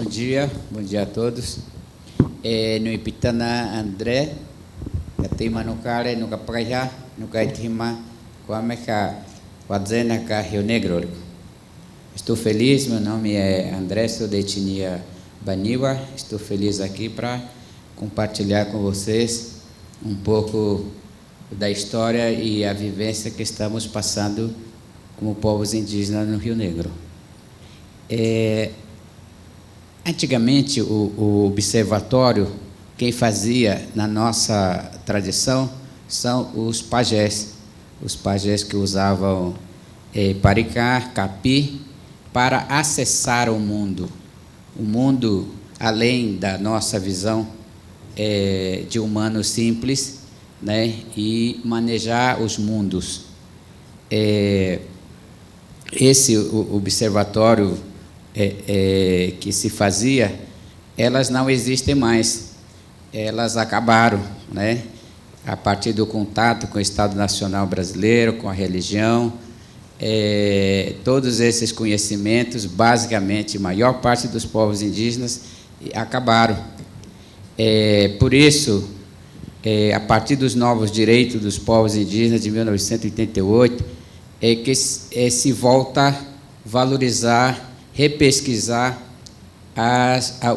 Bom dia a todos. No Ipitana André, Katima no Kare, no Capraia, no Kaitima, Kwameka, Wadzena, Rio Negro. Estou feliz, meu nome é André, sou da etnia Baniwa. Estou feliz aqui para compartilhar com vocês um pouco da história e a vivência que estamos passando como povos indígenas no Rio Negro. Antigamente, o observatório, quem fazia na nossa tradição são os pajés que usavam paricá, capi, para acessar o mundo além da nossa visão de humano simples, né, e manejar os mundos. Esse observatório que se fazia, elas não existem mais, elas acabaram, né? A partir do contato com o Estado Nacional Brasileiro, com a religião, todos esses conhecimentos, basicamente, a maior parte dos povos indígenas acabaram. Por isso, a partir dos novos direitos dos povos indígenas de 1988, que se volta a valorizar, repesquisar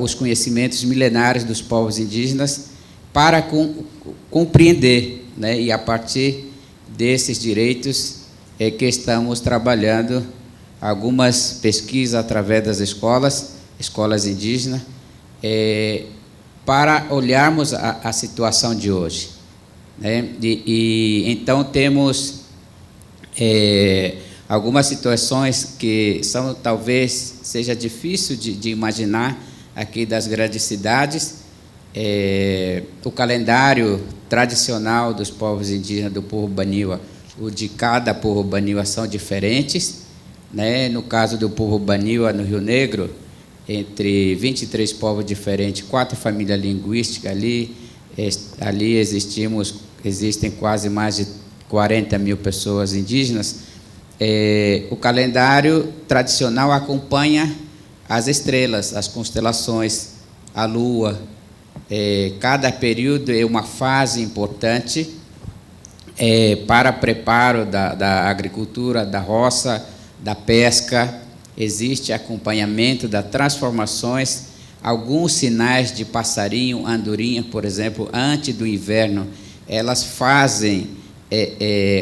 os conhecimentos milenares dos povos indígenas para compreender, né? E a partir desses direitos que estamos trabalhando algumas pesquisas através das escolas indígenas, para olharmos a situação de hoje, né? Então temos algumas situações que talvez seja difícil de imaginar aqui das grandes cidades. O calendário tradicional dos povos indígenas do povo Baniwa, o de cada povo Baniwa são diferentes, né? No caso do povo Baniwa no Rio Negro, entre 23 povos diferentes, 4 famílias linguísticas ali existem quase mais de 40 mil pessoas indígenas. O calendário tradicional acompanha as estrelas, as constelações, a lua. Cada período é uma fase importante para preparo da agricultura, da roça, da pesca. Existe acompanhamento das transformações, alguns sinais de passarinho, andorinha, por exemplo, antes do inverno, elas fazem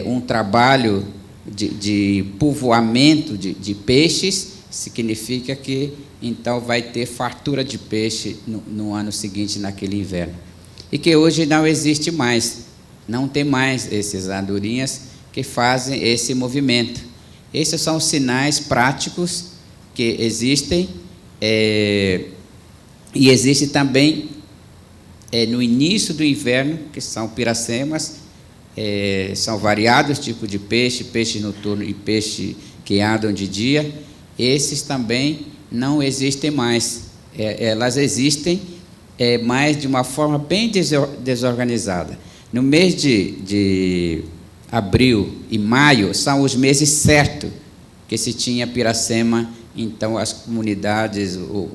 um trabalho de povoamento de peixes. Significa que então vai ter fartura de peixe no ano seguinte, naquele inverno. E que hoje não existe mais, não tem mais esses andorinhas que fazem esse movimento. Esses são os sinais práticos que existem, e existe também no início do inverno, que são piracemas. São variados tipos de peixe noturno e peixe que andam de dia. Esses também não existem mais. Elas existem, mas de uma forma bem desorganizada. No mês de abril e maio são os meses certos que se tinha piracema. Então as comunidades, o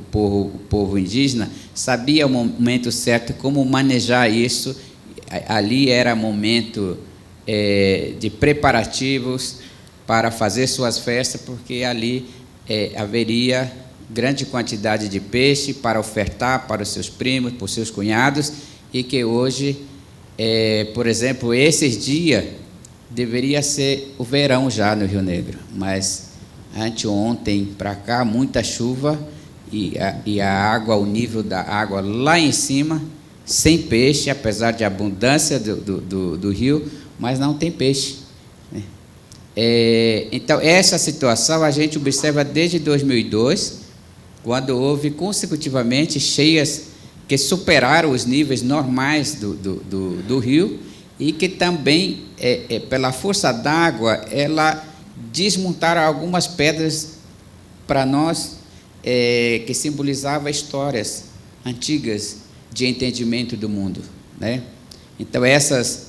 povo indígena sabia o momento certo como manejar isso. Ali era momento de preparativos para fazer suas festas, porque ali haveria grande quantidade de peixe para ofertar para os seus primos, para os seus cunhados, e que hoje, por exemplo, esses dias deveria ser o verão já no Rio Negro, mas anteontem para cá, muita chuva e a água, o nível da água lá em cima, sem peixe, apesar de abundância do rio, mas não tem peixe. Então, essa situação a gente observa desde 2002, quando houve consecutivamente cheias que superaram os níveis normais do rio e que também, pela força d'água, ela desmontaram algumas pedras para nós, que simbolizavam histórias antigas de entendimento do mundo, né? Então essa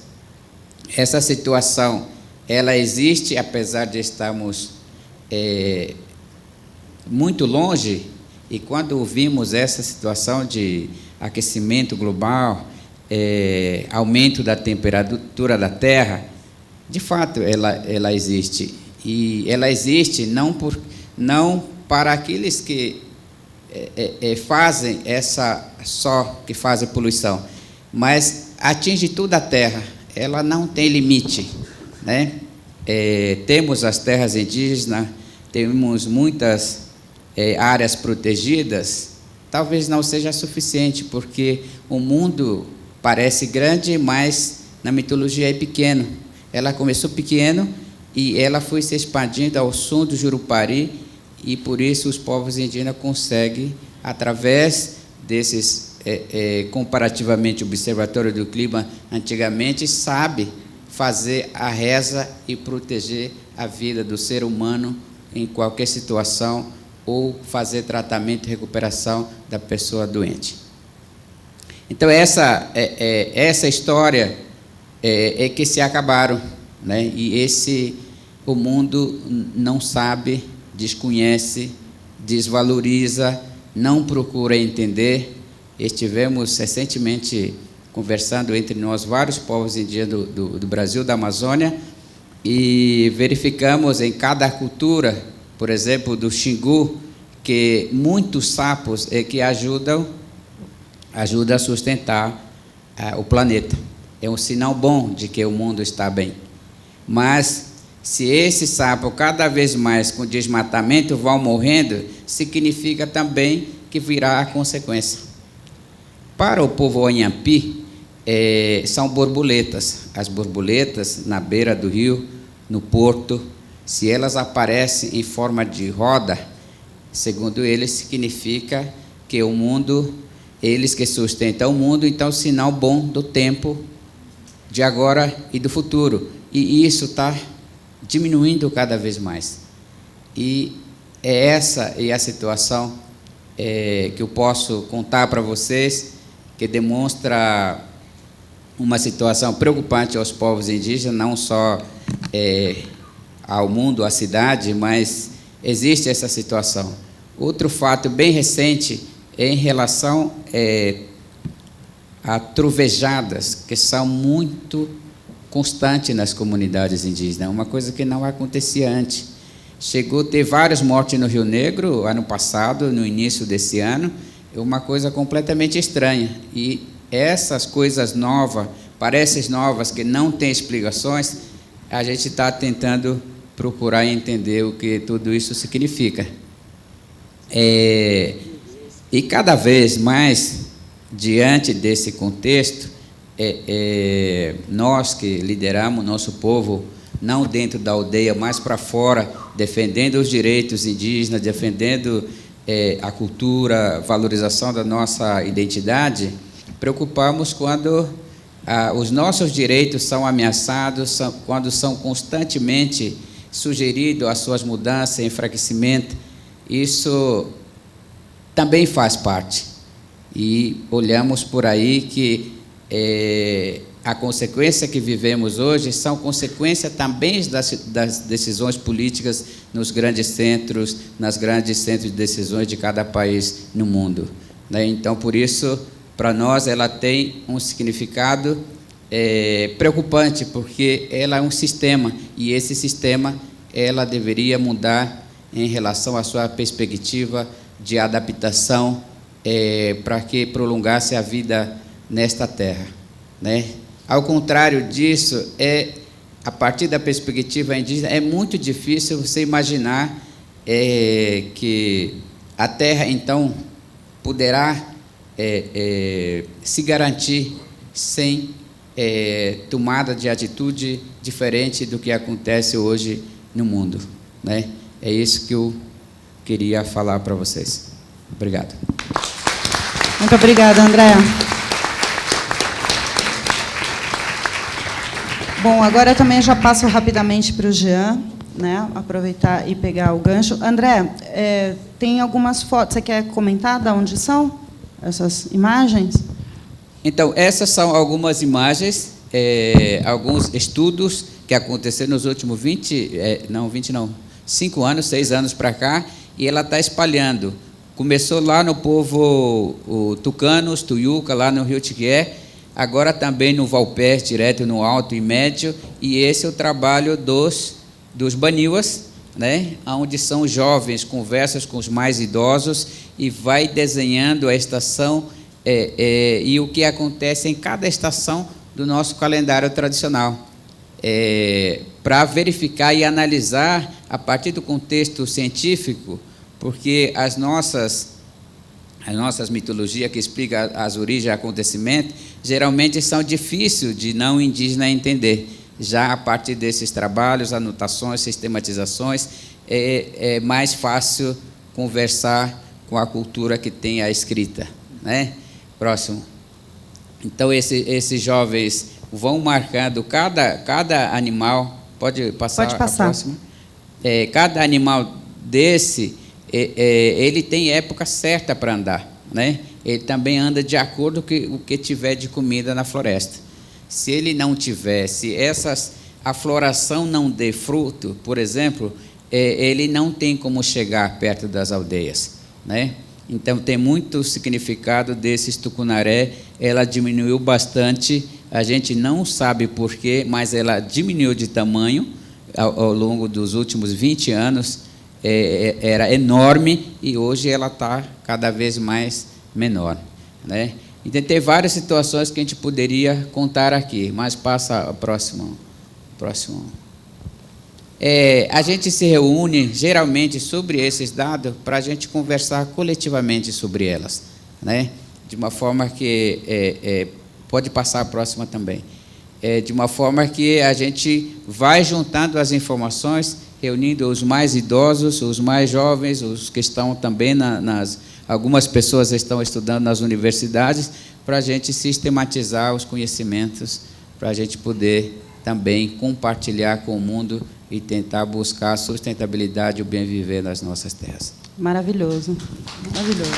situação ela existe, apesar de estarmos muito longe, E quando vimos essa situação de aquecimento global, aumento da temperatura da Terra, de fato ela existe. E ela existe não para aqueles que fazem que fazem poluição, mas atinge toda a Terra. Ela não tem limite, né? Temos as terras indígenas, temos muitas áreas protegidas. Talvez não seja suficiente, porque o mundo parece grande, mas na mitologia é pequeno. Ela começou pequeno e ela foi se expandindo ao som do Jurupari, e por isso os povos indígenas conseguem, através desses, comparativamente, Observatório do Clima, antigamente, sabe fazer a reza e proteger a vida do ser humano em qualquer situação, ou fazer tratamento e recuperação da pessoa doente. Então, essa história que se acabaram, né? E o mundo não sabe, desconhece, desvaloriza, não procura entender. Estivemos recentemente conversando entre nós, vários povos indígenas do Brasil, da Amazônia, e verificamos em cada cultura, por exemplo, do Xingu, que muitos sapos que ajudam a sustentar o planeta. É um sinal bom de que o mundo está bem. Mas, se esse sapo, cada vez mais com desmatamento, vão morrendo, significa também que virá a consequência. Para o povo Onhampi, são borboletas. As borboletas, na beira do rio, no porto, se elas aparecem em forma de roda, segundo eles, significa que o mundo, eles que sustentam o mundo, então, sinal bom do tempo de agora e do futuro. E isso está diminuindo cada vez mais. E essa é a situação que eu posso contar para vocês, que demonstra uma situação preocupante aos povos indígenas, não só ao mundo, à cidade, mas existe essa situação. Outro fato bem recente é em relação a trovejadas, que são muito constantes nas comunidades indígenas, uma coisa que não acontecia antes. Chegou a ter várias mortes no Rio Negro, ano passado, no início desse ano, é uma coisa completamente estranha. E essas coisas novas, parecem novas, que não têm explicações, a gente está tentando procurar entender o que tudo isso significa. E cada vez mais, diante desse contexto, nós que lideramos nosso povo, não dentro da aldeia, mas para fora, defendendo os direitos indígenas, defendendo a cultura, valorização da nossa identidade, preocupamos quando os nossos direitos são ameaçados, quando são constantemente sugeridos as suas mudanças, enfraquecimento. Isso também faz parte. E olhamos por aí que a consequência que vivemos hoje são consequência também das decisões políticas nos grandes centros, nas grandes centros de decisões de cada país no mundo, né? Então, por isso, para nós, ela tem um significado preocupante, porque ela é um sistema, e esse sistema ela deveria mudar em relação à sua perspectiva de adaptação para que prolongasse a vida nesta terra, né? Ao contrário disso, a partir da perspectiva indígena, é muito difícil você imaginar que a terra, então, poderá se garantir sem tomada de atitude diferente do que acontece hoje no mundo, né? É isso que eu queria falar para vocês. Obrigado. Muito obrigada, André. Bom, agora eu também já passo rapidamente para o Jean, né? Aproveitar e pegar o gancho. André, tem algumas fotos. Você quer comentar de onde são essas imagens? Então, essas são algumas imagens, alguns estudos que aconteceram nos últimos 5 anos, 6 anos para cá, e ela está espalhando Começou lá no povo Tucanos, Tuiuca, lá no Rio Tiquié, agora também no Valpés, direto no Alto e Médio, e esse é o trabalho dos Baniuas, né, onde são jovens, conversas com os mais idosos e vai desenhando a estação e o que acontece em cada estação do nosso calendário tradicional, para verificar e analisar a partir do contexto científico, porque as nossas mitologias que explicam as origens e acontecimentos geralmente são difíceis de não indígena entender. Já a partir desses trabalhos, anotações, sistematizações, é mais fácil conversar com a cultura que tem a escrita, né? Próximo. Então, esses jovens vão marcando cada animal. Pode passar. Pode passar. A próxima? Cada animal desse, ele tem época certa para andar, né? Ele também anda de acordo com o que tiver de comida na floresta. Se ele não tiver, se a floração não dê fruto, por exemplo, ele não tem como chegar perto das aldeias, né? Então, tem muito significado desses tucunaré. Ela diminuiu bastante, a gente não sabe porquê, mas ela diminuiu de tamanho ao longo dos últimos 20 anos, era enorme, e hoje ela está cada vez mais menor, né? Então, tem várias situações que a gente poderia contar aqui, mas passa a próximo. A gente se reúne, geralmente, sobre esses dados, para a gente conversar coletivamente sobre elas, né? De uma forma que... pode passar a próxima também. De uma forma que a gente vai juntando as informações, reunindo os mais idosos, os mais jovens, os que estão também algumas pessoas estão estudando nas universidades, para a gente sistematizar os conhecimentos, para a gente poder também compartilhar com o mundo e tentar buscar a sustentabilidade e o bem viver nas nossas terras. Maravilhoso, maravilhoso.